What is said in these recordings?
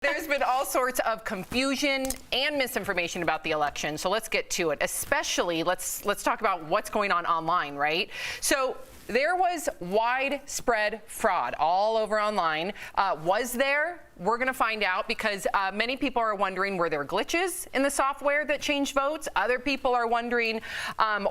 There's been all sorts of confusion and misinformation about the election, so let's get to it. Especially, let's talk about what's going on online, right? So there was widespread fraud all over online. Was there? We're going to find out because many people are wondering, were there glitches in the software that changed votes? Other people are wondering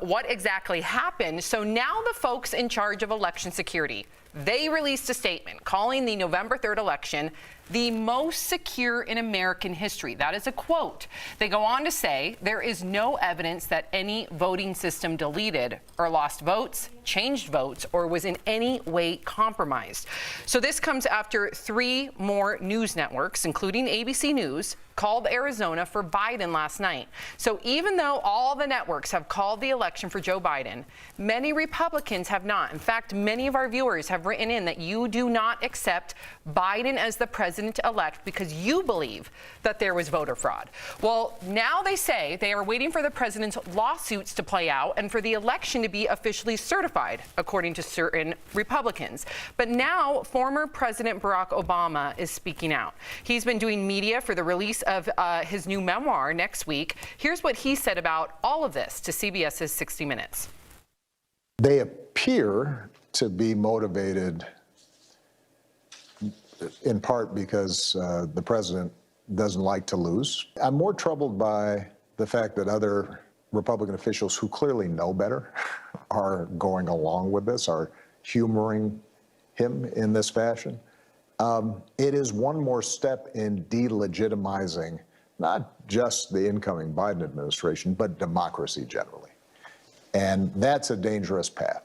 what exactly happened. So now the folks in charge of election security, they released a statement calling the November 3rd election the most secure in American history. That is a quote. They go on to say there is no evidence that any voting system deleted or lost votes, changed votes, or was in any way compromised. So this comes after 3 more news networks, including ABC News, called Arizona for Biden last night. So even though all the networks have called the election for Joe Biden, many Republicans have not. In fact, many of our viewers have written in that you do not accept Biden as the president-elect because you believe that there was voter fraud. Well, now they say they are waiting for the president's lawsuits to play out and for the election to be officially certified, according to certain Republicans. But now former President Barack Obama is speaking out. He's been doing media for the release of his new memoir next week. Here's what he said about all of this to CBS's 60 Minutes. They appear to be motivated in part because the president doesn't like to lose. I'm more troubled by the fact that other Republican officials who clearly know better are going along with this, are humoring him in this fashion. It is one more step in delegitimizing not just the incoming Biden administration, but democracy generally. And that's a dangerous path.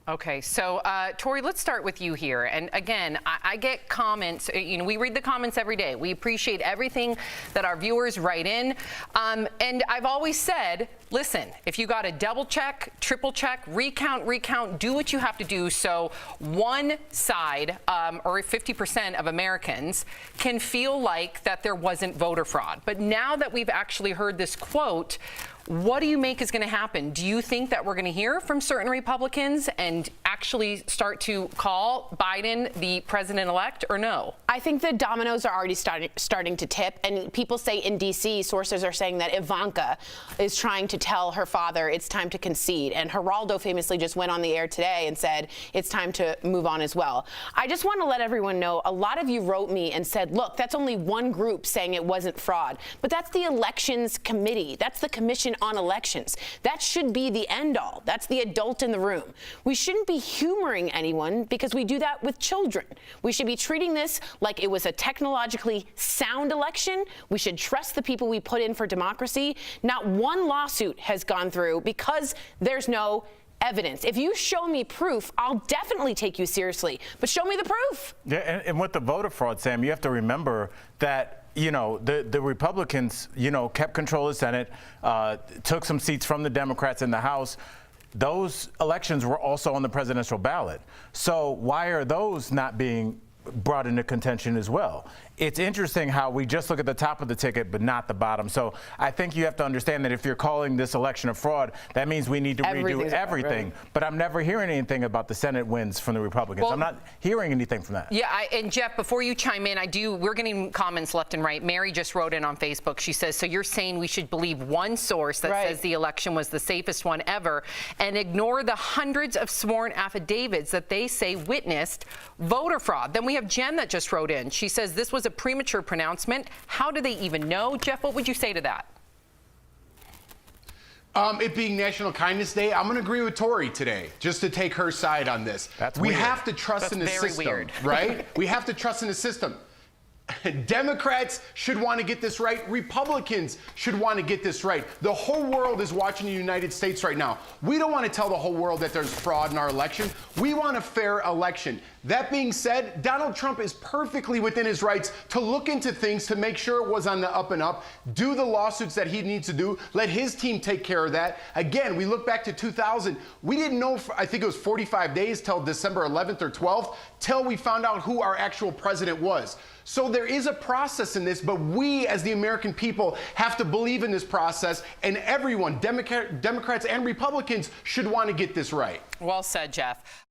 Okay, so Tori, let's start with you here. And again, I get comments. You know, we read the comments every day. We appreciate everything that our viewers write in. And I've always said, listen, if you got to double check, triple check, recount, do what you have to do so one side or 50% of Americans can feel like that there wasn't voter fraud. But now that we've actually heard this quote, what do you make is going to happen? Do you think that we're going to hear from certain Republicans and actually start to call Biden the president-elect, or no? I think the dominoes are already starting to tip, and people say in D.C., sources are saying that Ivanka is trying to tell her father it's time to concede, and Geraldo famously just went on the air today and said it's time to move on as well. I just want to let everyone know, a lot of you wrote me and said, look, that's only one group saying it wasn't fraud, but that's the Elections Committee. That's the Commission on Elections. That should be the end all. That's the adult in the room. We shouldn't be humoring anyone because we do that with children. We should be treating this like it was a technologically sound election. We should trust the people we put in for democracy. Not one lawsuit has gone through because there's no evidence. If you show me proof, I'll definitely take you seriously, but show me the proof. Yeah, and with the voter fraud, Sam, you have to remember that the Republicans, kept control of the Senate, took some seats from the Democrats in the House. Those elections were also on the presidential ballot. So why are those not being brought into contention as well? It's interesting how we just look at the top of the ticket, but not the bottom. So I think you have to understand that if you're calling this election a fraud, that means we need to redo everything. Right. But I'm never hearing anything about the Senate wins from the Republicans. I'm not hearing anything from that. Yeah, and Jeff, before you chime in, we're getting comments left and right. Mary just wrote in on Facebook. She says, so you're saying we should believe one source that says the election was the safest one ever and ignore the hundreds of sworn affidavits that they say witnessed voter fraud. Then we have Jen that just wrote in. She says this was a premature pronouncement. How do they even know? Jeff, what would you say to that? It being National Kindness Day, I'm going to agree with Tori today, just to take her side on this. We have to trust in the system, right? We have to trust in the system. Democrats should want to get this right. Republicans should want to get this right. The whole world is watching the United States right now. We don't want to tell the whole world that there's fraud in our election. We want a fair election. That being said, Donald Trump is perfectly within his rights to look into things to make sure it was on the up and up, do the lawsuits that he needs to do, let his team take care of that. Again, we look back to 2000. We didn't know, I think it was 45 days till December 11th or 12th, till we found out who our actual president was. So there is a process in this, but we as the American people have to believe in this process, and everyone, Democrats and Republicans, should want to get this right. Well said, Jeff.